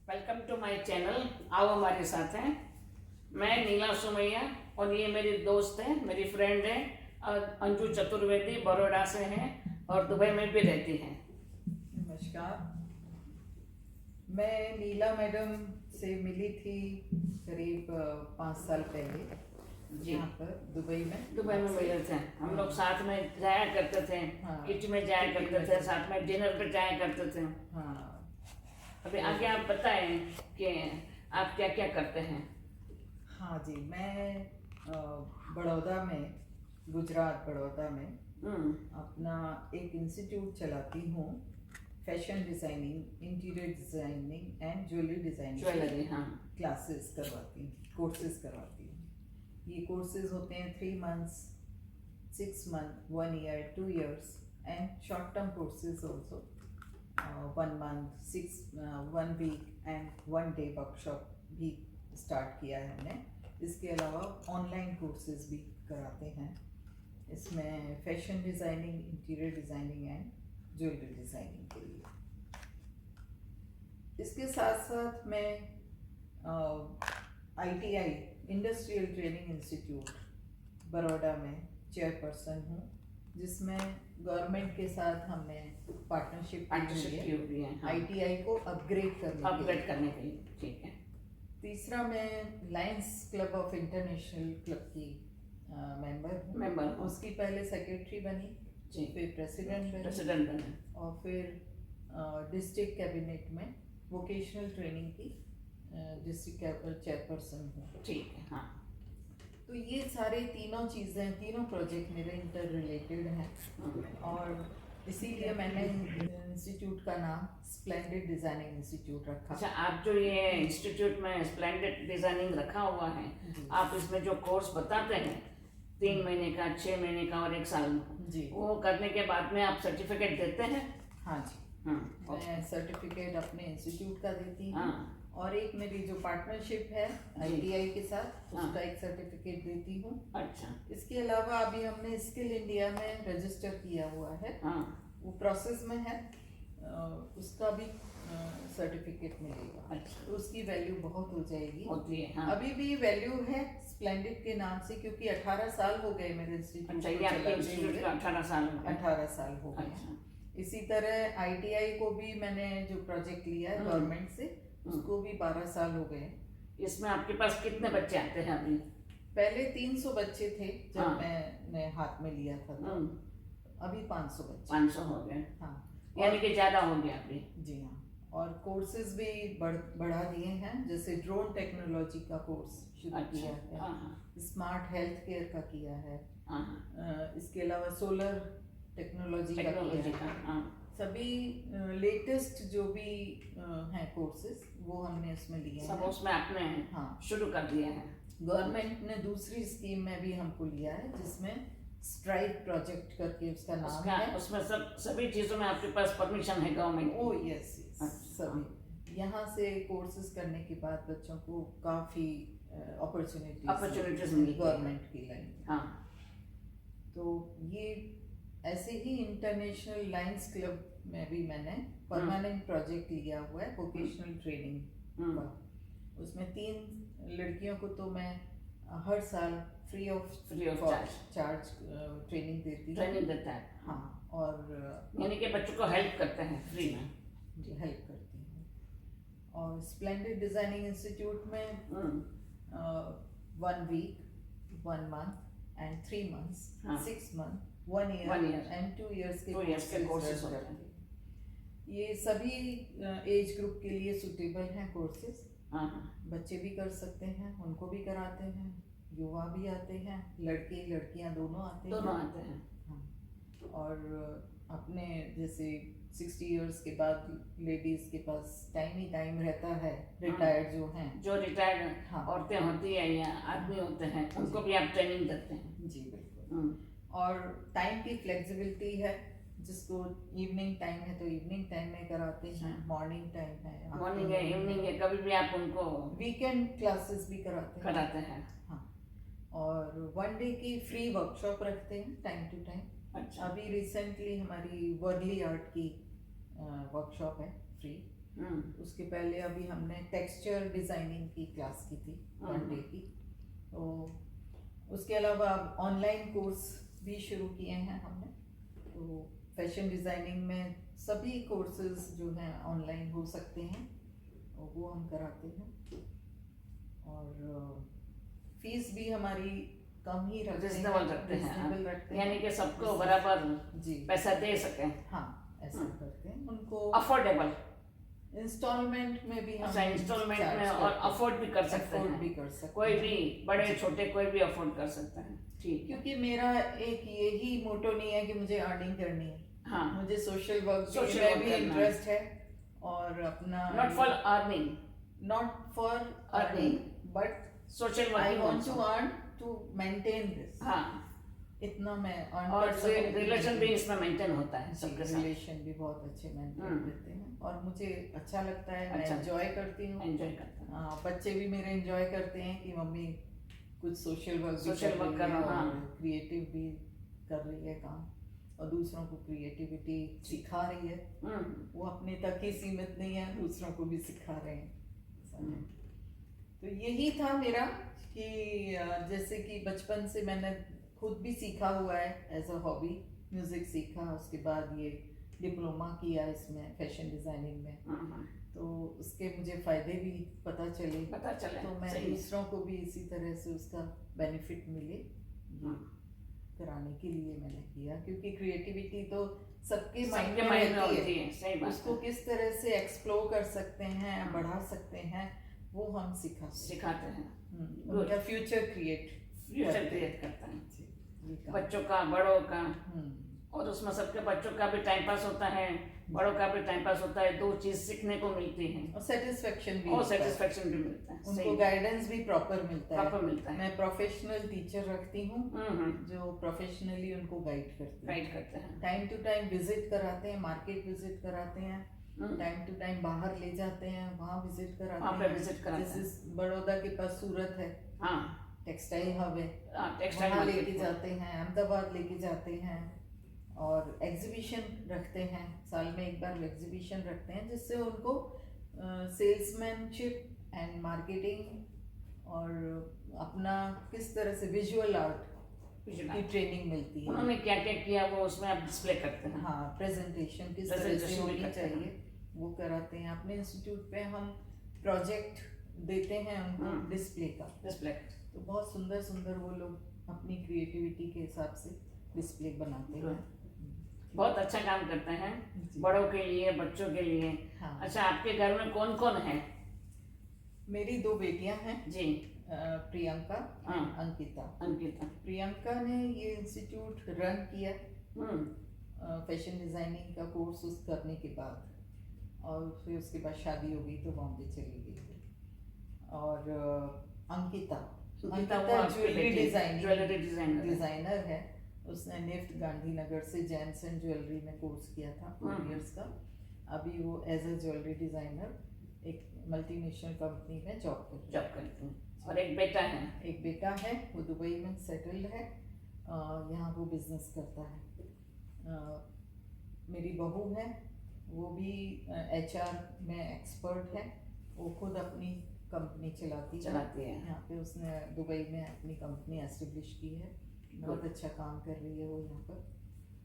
Welcome to my channel. आओ हमारे साथ हैं। मैं नीला सुमैया और ये मेरी दोस्त है, मेरी फ्रेंड है अंजू चतुर्वेदी, बड़ौदा से हैं और दुबई में भी रहती हैं। नमस्कार। मैं नीला मैडम से मिली थी करीब 5 साल पहले जी, यहाँ पर दुबई में। दुबई में मिले थे हम लोग, साथ में जाया करते थे, हाँ, किचन में जाया किटी करते में थे, साथ में डिनर पे जाया करते थे। हाँ। अभी आगे आप बताएं कि आप क्या क्या करते हैं। हाँ जी, मैं बड़ौदा में, गुजरात बड़ौदा में अपना एक इंस्टीट्यूट चलाती हूँ। Fashion designing, interior designing and jewellery designing jewellery, हाँ, क्लासेस करवाती हूँ, कोर्सेज करवाती हूँ। ये कोर्सेज होते हैं 3 months, 6 months, 1 year, 2 years and short term courses also, 1 month, 1 week and 1 day workshop भी स्टार्ट किया है हमने। इसके अलावा ऑनलाइन कोर्सेज भी कराते हैं। इसमें fashion designing, interior designing and jewellery designing के लिए। इसके साथ साथ मैं ITI industrial training institute Baroda में चेयरपर्सन हूँ, जिसमें गवर्नमेंट के साथ हमने पार्टनरशिप की हुई है ITI को अपग्रेड करने के लिए। ठीक है। तीसरा, मैं Lions club of international club की मेंबर हूँ। उसकी पहले सेक्रेटरी बनी, फिर प्रेसिडेंट बनी और फिर डिस्ट्रिक्ट कैबिनेट में वोकेशनल ट्रेनिंग की डिस्ट्रिक्ट चेयरपर्सन हूँ। ठीक है, हाँ। तो ये सारे तीनों चीज़ें, तीनों प्रोजेक्ट मेरे इंटर रिलेटेड हैं और इसीलिए मैंने इंस्टीट्यूट का नाम स्प्लेंडेड डिज़ाइनिंग इंस्टीट्यूट रखा। अच्छा, आप जो ये इंस्टीट्यूट में स्प्लेंडेड डिजाइनिंग रखा हुआ है, आप इसमें जो कोर्स बताते हैं 3 महीने का, 6 महीने का और 1 साल में जी, वो करने के बाद में आप सर्टिफिकेट देते हैं? हाँ जी, मैं सर्टिफिकेट अपने इंस्टीट्यूट का देती हूँ और एक मेरी जो पार्टनरशिप है ITI के साथ, उसका एक सर्टिफिकेट देती हूँ। अच्छा। इसके अलावा अभी हमने स्किल इंडिया में रजिस्टर किया हुआ है, वो प्रोसेस में है, उसका भी सर्टिफिकेट मिलेगा। अच्छा। तो उसकी वैल्यू बहुत हो जाएगी, होती है, हाँ। अभी भी वैल्यू है स्प्लेंडेड के नाम से, क्योंकि 18 साल हो गए मेरे इंस्टीट्यूट। अच्छा, ये आपके इंस्टीट्यूट का 18 साल हो गए? 18 साल हो गए। अच्छा। इसी तरह ITI को भी मैंने जो प्रोजेक्ट लिया है गवर्नमेंट से, उसको भी 12 साल हो गए। इसमें आपके पास कितने बच्चे आते हैं अभी? पहले 300 बच्चे थे जब मैंने हाथ में लिया था, तो अभी 500 बच्चे। 500 हो गए, हाँ, यानी कि ज़्यादा हो गया अभी। जी हाँ। और कोर्सेज भी बढ़ा दिए हैं, जैसे ड्रोन टेक्नोलॉजी का कोर्स शुरू किया है, स्मार्ट हेल्थ केयर का किया है, इसके अलावा सोलर टेक्नोलॉजी का किया है। सभी लेटेस्ट जो भी हैं कोर्सेज, वो हमने उसमें लिए हैं। सब उसमें आपने शुरू कर दिया है। गवर्नमेंट ने दूसरी स्कीम में भी हमको लिया है, जिसमें स्ट्राइक प्रोजेक्ट करके उसका नाम है। उसमें सभी चीज़ों में आपके पास परमिशन है गवर्नमेंट? ओह यस, सभी। यहाँ से कोर्सेज करने के बाद बच्चों को काफ़ी अपॉर्चुनिटीज मिली गवर्नमेंट की लाइन में। हाँ, तो ये ऐसे ही इंटरनेशनल लायंस क्लब में भी मैंने परमानेंट प्रोजेक्ट लिया हुआ है वोकेशनल ट्रेनिंग का। उसमें 3 लड़कियों को तो मैं हर साल फ्री ऑफ चार्ज ट्रेनिंग देती हूँ। ट्रेनिंग देता है, हाँ, और यानी कि बच्चों को हेल्प करते हैं फ्री में? जी, हेल्प करती हूँ। और स्प्लेंडेड डिज़ाइनिंग इंस्टीट्यूट में 1 week, 1 month and 3 months, 6 months, 1 year and 2 years के कोर्सेज होते हैं। ये सभी एज ग्रुप के लिए सूटेबल हैं कोर्सेज। बच्चे भी कर सकते हैं, उनको भी कराते हैं, युवा भी आते हैं, लड़के लड़कियां दोनों आते हैं। हाँ, और अपने जैसे 60 years के बाद लेडीज के पास टाइम ही टाइम रहता है, रिटायर्ड जो रिटायर्ड औरतें होती है या आदमी होते हैं, उनको भी आप ट्रेनिंग देते हैं? जी बिल्कुल। और टाइम की फ्लेक्सिबिलिटी है, जिसको इवनिंग टाइम है तो इवनिंग टाइम में कराते हैं, मॉर्निंग टाइम है, मॉर्निंग है, इवनिंग है, कभी भी आप उनको वीकेंड क्लासेस भी कराते हैं। हाँ, और 1 day की फ्री वर्कशॉप रखते हैं टाइम टू टाइम। अभी रिसेंटली हमारी वर्ली आर्ट की वर्कशॉप है फ्री, उसके पहले अभी हमने टेक्सचर डिजाइनिंग की क्लास की थी 1 डे की। तो उसके अलावा अब ऑनलाइन कोर्स भी शुरू किए हैं हमने। तो फैशन डिजाइनिंग में सभी कोर्सेज जो हैं ऑनलाइन हो सकते हैं, और वो हम कराते हैं। और फीस भी हमारी कम ही रखते हैं, रिजनेबल रखते हैं, reasonable रखते हैं, यानी कि सबको बराबर जी पैसा दे सकें, हाँ ऐसा करते हैं उनको। अफोर्डेबल। इंस्टॉलमेंट में भी हम अच्छा, इंस्टॉलमेंट charge में और करते हैं, अफोर्ड भी कर सकते afford हैं, भी कर सकते कोई हैं। भी बड़े छोटे कोई भी अफोर्ड कर सकता है। ठीक, क्योंकि मेरा एक यही मोटो नहीं है कि मुझे अर्निंग करनी है, हाँ, मुझे सोशल वर्क Social में work भी करना है। इंटरेस्ट है। और अपना not for earning, not for Earning. earning, but social I working want to earn to maintain this. हाँ, इतना मैं earn और कर सकूं। रिलेशन भी इसमें मेंटेन होता है सबके साथ, रिलेशन भी बहुत अच्छे मेंटेन रहते हैं, और मुझे अच्छा लगता है, मैं अच्छा। एंजॉय करती हूँ। एंजॉय करता है। हाँ, बच्चे भी मेरे एंजॉय करते हैं कि मम्मी कुछ सोशल वर्क Social work कर रहा, हाँ। क्रिएटिव भी कर रही है काम, और दूसरों को क्रिएटिविटी सिखा रही है। वो अपने तक ही सीमित नहीं है, दूसरों को भी सिखा रहे हैं, ऐसा है। तो यही था मेरा कि जैसे कि बचपन से मैंने खुद भी सीखा हुआ है एज अ हॉबी, म्यूजिक सीखा, उसके बाद ये डिप्लोमा किया इसमें फैशन डिजाइनिंग में, तो उसके मुझे फायदे भी पता चले, तो मैं सही है। दूसरों को भी इसी तरह से उसका बेनिफिट मिले, ये कराने के लिए मैंने किया। क्योंकि क्रिएटिविटी तो सबके माइंड में माइंड में रहती होती है, है, सही बात उसको है। किस तरह से एक्सप्लोर कर सकते हैं, बढ़ा सकते हैं, वो हम सिखाते हैं, उनका फ्यूचर क्रिएट करता है, ये काम। बच्चों का, बड़ों का, और उसमें सबके बच्चों का भी टाइम पास होता है, बड़ों का भी टाइम पास होता है, दो चीज सीखने को मिलती है और सेटिस्फेक्शन भी और होता है। सेटिस्फेक्शन भी मिलता है, उनको गाइडेंस भी प्रॉपर मिलता है। मिलता है। मैं प्रोफेशनल टीचर रखती हूँ जो प्रोफेशनली उनको गाइड करती है, गाइड करते हैं, टाइम टू टाइम विजिट कराते हैं, मार्केट विजिट कराते हैं, टाइम टू टाइम बाहर ले जाते हैं, वहाँ विजिट कराते हैं। विजिट कराते हैं। जैसे बड़ौदा के पास सूरत है, हाँ, टेक्सटाइल हब है, टेक्सटाइल वहाँ लेके जाते हैं, अहमदाबाद लेके जाते हैं, और एग्जीबिशन रखते हैं, साल में एक बार एग्जीबिशन रखते हैं, जिससे उनको सेल्समैनशिप एंड मार्केटिंग और अपना किस तरह से विजुअल आर्ट की ट्रेनिंग मिलती है। उन्होंने क्या क्या किया वो उसमें आप डिस्प्ले करते हैं, हाँ, प्रेजेंटेशन किस तरह से Presentation भी होनी करते हैं। चाहिए वो कराते हैं। अपने इंस्टीट्यूट पे हम प्रोजेक्ट देते हैं उनको डिस्प्ले का, तो बहुत सुंदर सुंदर वो लोग अपनी क्रिएटिविटी के हिसाब से डिस्प्ले बनाते हैं। बहुत अच्छा काम करते हैं, जी। बड़ों के लिए, बच्चों के लिए। हाँ। अच्छा, आपके घर में कौन कौन है? मेरी 2 बेटियां हैं, जी, प्रियंका हाँ। और अंकिता। अंकिता, प्रियंका ने ये इंस्टीट्यूट रन किया फैशन डिजाइनिंग का कोर्स करने के बाद, और फिर उसके बाद शादी हो गई तो बॉम्बे चली गई। और अंकिता वो आपकी बेटी ज्वेलरी डिजाइनर है। उसने निफ्ट गांधीनगर से जेम्स एंड ज्वेलरी में कोर्स किया था 4 इयर्स का। अभी वो एज अ ज्वेलरी डिजाइनर एक मल्टीनेशनल कंपनी में जॉब करती हैं। और एक बेटा है? एक बेटा है, वो दुबई में सेटल्ड है, यहाँ वो बिजनेस करता है। मेरी बहू है, वो भी HR में एक्सपर्ट है, वो खुद अपनी कंपनी चलाती है। यहाँ पे उसने दुबई में अपनी कंपनी एस्टेब्लिश की है, बहुत अच्छा काम कर रही है वो यहाँ पर।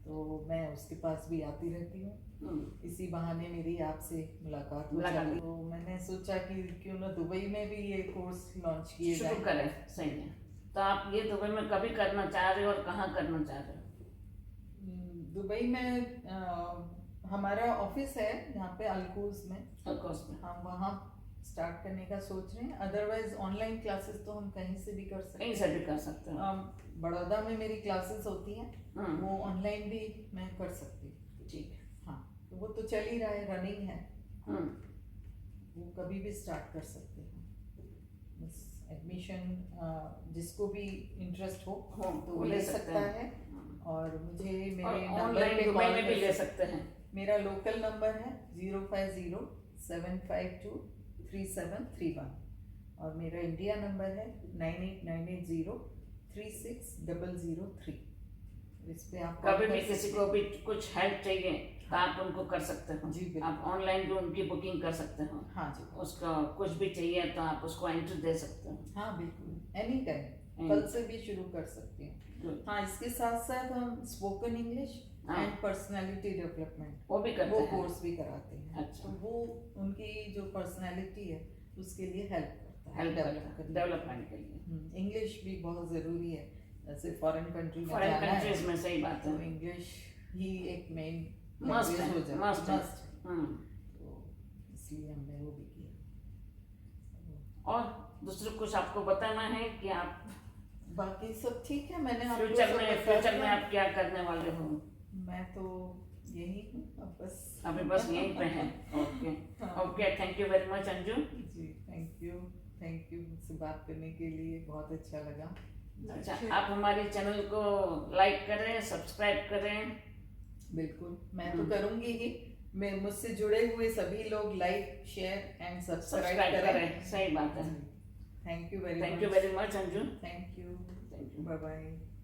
तो मैं उसके पास भी आती रहती हूँ, इसी बहाने मेरी आपसे मुलाकात हो जाती। तो मैंने सोचा कि क्यों ना दुबई में भी ये कोर्स लॉन्च किए जाए। शुरू करें, सही है। तो आप ये दुबई में कभी करना चाह रहे हो और कहाँ करना चाह रहे हो? दुबई में हमारा ऑफिस है यहाँ पे अलकूज में, हम वहाँ स्टार्ट करने का सोच रहे हैं। अदरवाइज ऑनलाइन क्लासेस तो हम कहीं से भी कर सकते हैं। बड़ौदा में मेरी क्लासेस होती हैं, वो ऑनलाइन भी मैं कर सकती हूँ। ठीक है, हाँ, तो वो तो चल ही रहा है, रनिंग है, वो कभी भी स्टार्ट कर सकते हैं। बस एडमिशन जिसको भी इंटरेस्ट हो तो वो ले सकता है। और मुझे मेरे नंबर पे दुबई में भी ले सकते हैं। मेरा लोकल नंबर है 050-752-3731, और मेरा इंडिया नंबर है 9898036003। इस पे आप कभी भी किसी को भी कुछ हेल्प चाहिए तो आप उनको कर सकते हो। जी, बिल्कुल। आप ऑनलाइन भी उनकी बुकिंग कर सकते हो। हाँ जी। उसका कुछ भी चाहिए तो आप उसको एंट्री दे सकते हो। हाँ बिल्कुल, एनी टाइम, कल से भी शुरू कर सकती हूँ। हाँ, इसके साथ साथ हम स्पोकन इंग्लिश हाँ। एंड पर्सनालिटी डेवलपमेंट वो भी करते वो हैं। कोर्स भी कराते हैं। अच्छा। तो वो उनकी जो पर्सनालिटी है उसके लिए हेल्प करता है, हेल्प डेवलप करता है करने डेवलपमेंट के लिए। इंग्लिश भी बहुत ज़रूरी है, जैसे फॉरेन कंट्री में फॉरेन जाना है कंट्रीज में सही बात तो है। इंग्लिश ही एक मेन मस्ट लैंग्वेज हो है, जाती मस्ट है। मस्ट है। हम्म। तो इसलिए हमने वो भी किया। और दूसरे कुछ आपको बताना है कि आप बाकी सब ठीक है, मैंने आपको फ्यूचर सब में बता फ्यूचर में दिया। आप क्या करने वाले हो? मैं तो यही हूँ अब बस। अभी बस यहीं पे हैं। ओके हाँ। Okay, thank you very much Anju. जी थैंक यू मुझसे बात करने के लिए, बहुत अच्छा लगा। अच्छा, आप हमारे चैनल को लाइक करें, सब्सक्राइब करें। बिल्कुल, मैं तो करूँगी ही। मैं मुझसे जुड़े हुए सभी लोग like share and subscribe subscribe करें। करें, सही बात है। Thank you very thank you much. Very much Anju. Thank you. Thank you. Bye bye.